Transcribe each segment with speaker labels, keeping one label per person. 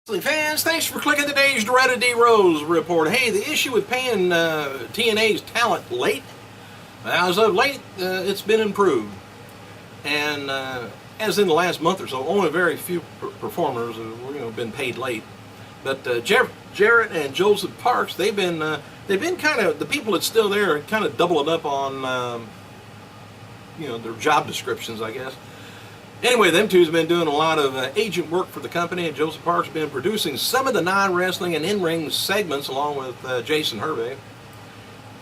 Speaker 1: Fans, thanks for clicking today's Dreaded D Rose report. Hey, the issue with paying TNA's talent late, as of late, it's been improved. And as in the last month or so, only very few performers have been paid late. But Jarrett and Joseph Parks, they've been kind of, the people that's still there, kind of doubling up on their job descriptions, I guess. Anyway, them two's been doing a lot of agent work for the company, and Joseph Parks has been producing some of the non-wrestling and in-ring segments along with Jason Hervey.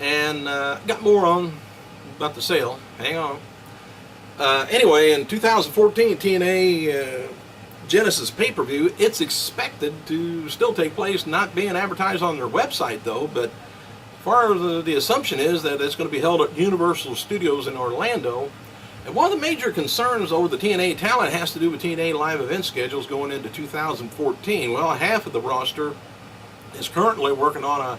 Speaker 1: And got more on about the sale. Hang on. Anyway, in 2014, TNA Genesis pay-per-view, it's expected to still take place, not being advertised on their website though, but as far as the assumption is that it's going to be held at Universal Studios in Orlando. And one of the major concerns over the TNA talent has to do with TNA live event schedules going into 2014. Well, half of the roster is currently working on a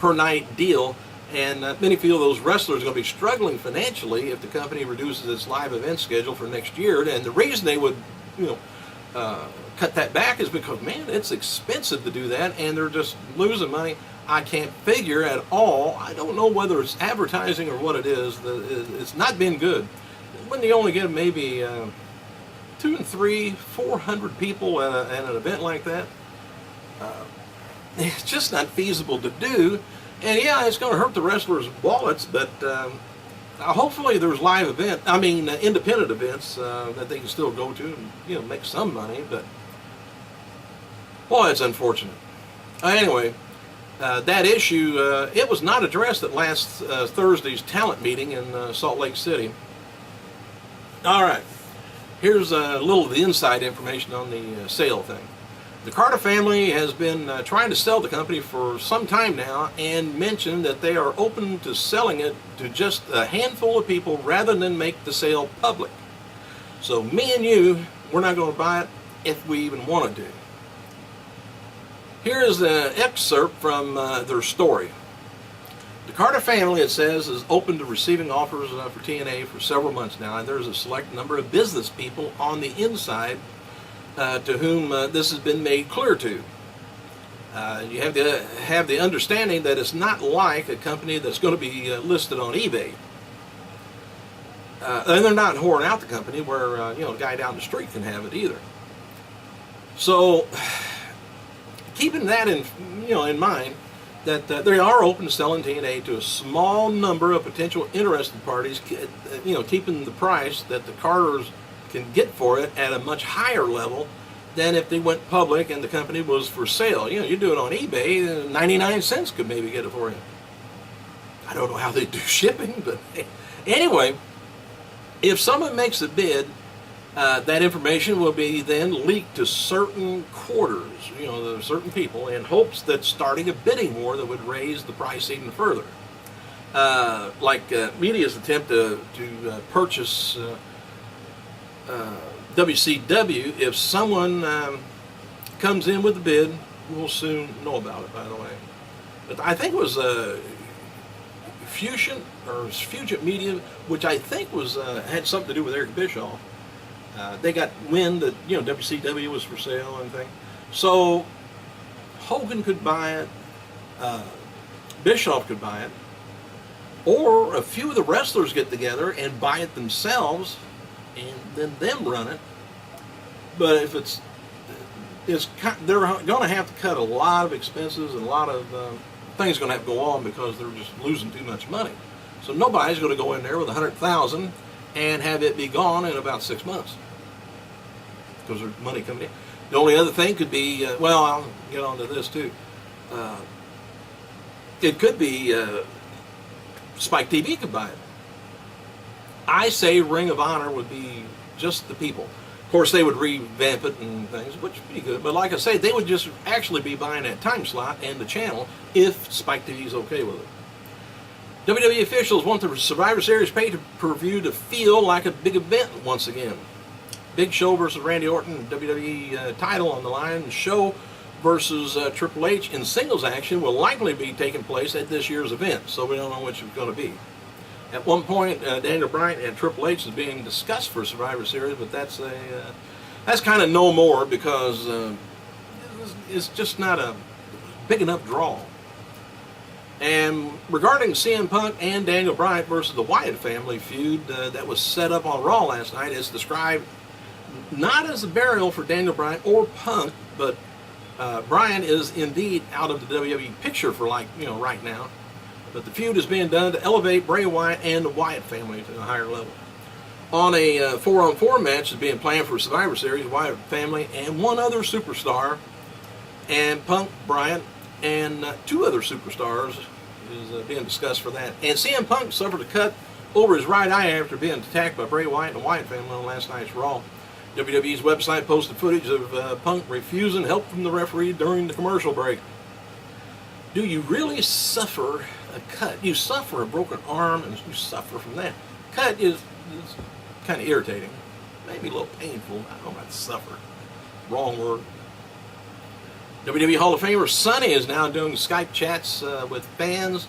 Speaker 1: per-night deal, and many feel those wrestlers are going to be struggling financially if the company reduces its live event schedule for next year. And the reason they would, cut that back is because, man, it's expensive to do that, and they're just losing money. I can't figure at all. I don't know whether it's advertising or what it is. It's not been good. When they only get maybe 200, 300, 400 people at an event like that, it's just not feasible to do. And yeah, it's going to hurt the wrestlers' wallets, but hopefully there's independent events that they can still go to and make some money. But boy, it's unfortunate. Anyway, that issue it was not addressed at last Thursday's talent meeting in Salt Lake City. All right, here's a little of the inside information on the sale thing. The Carter family has been trying to sell the company for some time now and mentioned that they are open to selling it to just a handful of people rather than make the sale public. So me and you, we're not going to buy it if we even wanted to. Here is an excerpt from their story. The Carter family, it says, is open to receiving offers for TNA for several months now, and there's a select number of business people on the inside to whom this has been made clear to. You have to have the understanding that it's not like a company that's going to be listed on eBay. And they're not whoring out the company where a guy down the street can have it either. So, keeping that in mind, that they are open to selling TNA to a small number of potential interested parties, keeping the price that the Carters can get for it at a much higher level than if they went public and the company was for sale. You do it on eBay, 99 cents could maybe get it for you. I don't know how they do shipping, but anyway, if someone makes a bid, that information will be then leaked to certain quarters, certain people, in hopes that starting a bidding war that would raise the price even further. Like media's attempt to purchase WCW, if someone comes in with a bid, we'll soon know about it, by the way. But I think it was Fusion Media, which I think was had something to do with Eric Bischoff. They got wind that WCW was for sale and thing, so Hogan could buy it, Bischoff could buy it, or a few of the wrestlers get together and buy it themselves, and then them run it. But if they're going to have to cut a lot of expenses and a lot of things going to have to go on because they're just losing too much money. So nobody's going to go in there with $100,000 and have it be gone in about 6 months because there's money coming in. The only other thing could be, I'll get on to this too. It could be Spike TV could buy it. I say Ring of Honor would be just the people. Of course, they would revamp it and things, which would be good. But like I say, they would just actually be buying that time slot and the channel if Spike TV is okay with it. WWE officials want the Survivor Series pay-per-view to feel like a big event once again. Big Show versus Randy Orton, WWE title on the line. Show versus Triple H in singles action will likely be taking place at this year's event, so we don't know which it's going to be. At one point, Daniel Bryan and Triple H is being discussed for Survivor Series, but that's kind of no more because is just not a big enough draw. And regarding CM Punk and Daniel Bryan versus the Wyatt family feud that was set up on Raw last night, is described not as a burial for Daniel Bryan or Punk, but Bryan is indeed out of the WWE picture for right now. But the feud is being done to elevate Bray Wyatt and the Wyatt family to a higher level. On a 4-on-4 match is being planned for Survivor Series, Wyatt family and one other superstar, and Punk, Bryan, and two other superstars is being discussed for that. And CM Punk suffered a cut over his right eye after being attacked by Bray Wyatt and the Wyatt family on last night's Raw. WWE's website posted footage of Punk refusing help from the referee during the commercial break. Do you really suffer a cut? You suffer a broken arm and you suffer from that. Cut is kind of irritating, maybe a little painful. I don't know about suffer. Wrong word. WWE Hall of Famer Sunny is now doing Skype chats with fans.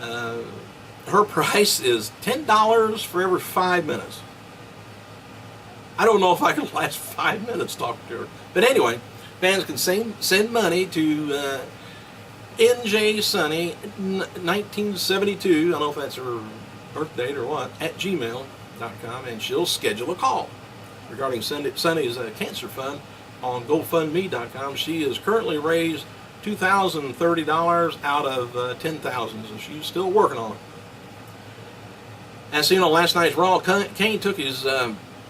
Speaker 1: Her price is $10 for every 5 minutes. I don't know if I can last 5 minutes talking to her. But anyway, fans can send money to NJ Sunny 1972. I don't know if that's her birth date or what, at gmail.com, and she'll schedule a call regarding Sunny's cancer fund on GoFundMe.com. She has currently raised $2,030 out of $10,000, so she's still working on it. As seen on last night's Raw, Kane took his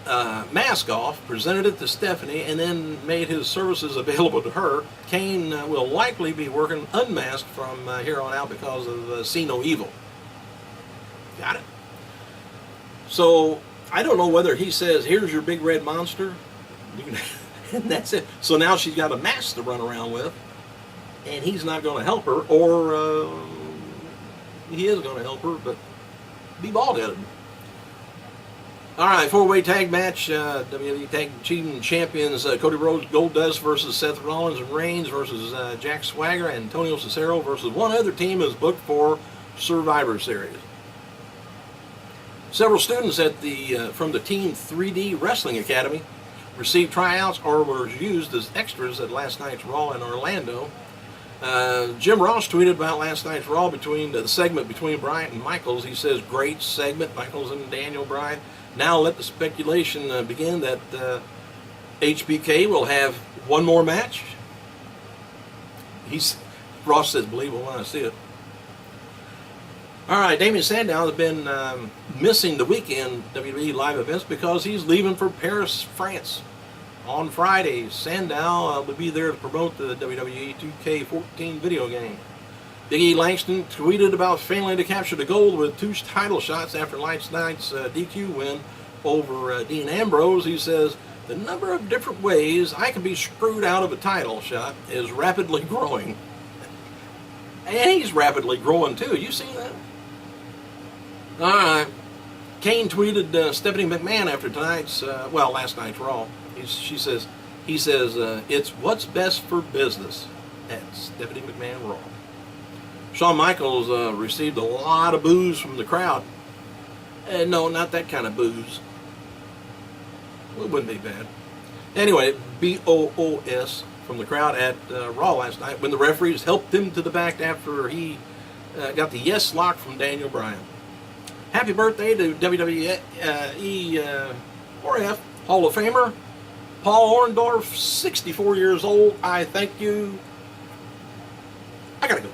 Speaker 1: mask off, presented it to Stephanie, and then made his services available to her. Kane will likely be working unmasked from here on out because of See No Evil. Got it? So, I don't know whether he says, here's your big red monster, and that's it. So now she's got a mask to run around with, and he's not going to help her, or he is going to help her, but be bald-headed. All right, four-way tag match. WWE Tag Team Champions Cody Rhodes, Goldust versus Seth Rollins, and Reigns versus Jack Swagger, and Antonio Cesaro versus one other team is booked for Survivor Series. Several students at from the Team 3D Wrestling Academy received tryouts or were used as extras at last night's Raw in Orlando. Jim Ross tweeted about last night's Raw the segment between Bryan and Michaels. He says, great segment, Michaels and Daniel Bryan. Now let the speculation begin that HBK will have one more match. Ross says, believe it when I see it. All right, Damien Sandow has been missing the weekend WWE live events because he's leaving for Paris, France. On Friday, Sandow will be there to promote the WWE 2K14 video game. Big E Langston tweeted about failing to capture the gold with 2 title shots after last night's DQ win over Dean Ambrose. He says, the number of different ways I can be screwed out of a title shot is rapidly growing. And he's rapidly growing too. You seen that? All right. Kane tweeted Stephanie McMahon after last night's Raw. He says, it's what's best for business at Stephanie McMahon Raw. Shawn Michaels received a lot of boos from the crowd. No, not that kind of boos. Well, it wouldn't be bad. Anyway, BOOS from the crowd at Raw last night when the referees helped him to the back after he got the yes lock from Daniel Bryan. Happy birthday to WWE RF Hall of Famer Paul Orndorff, 64 years old. I thank you. I gotta go.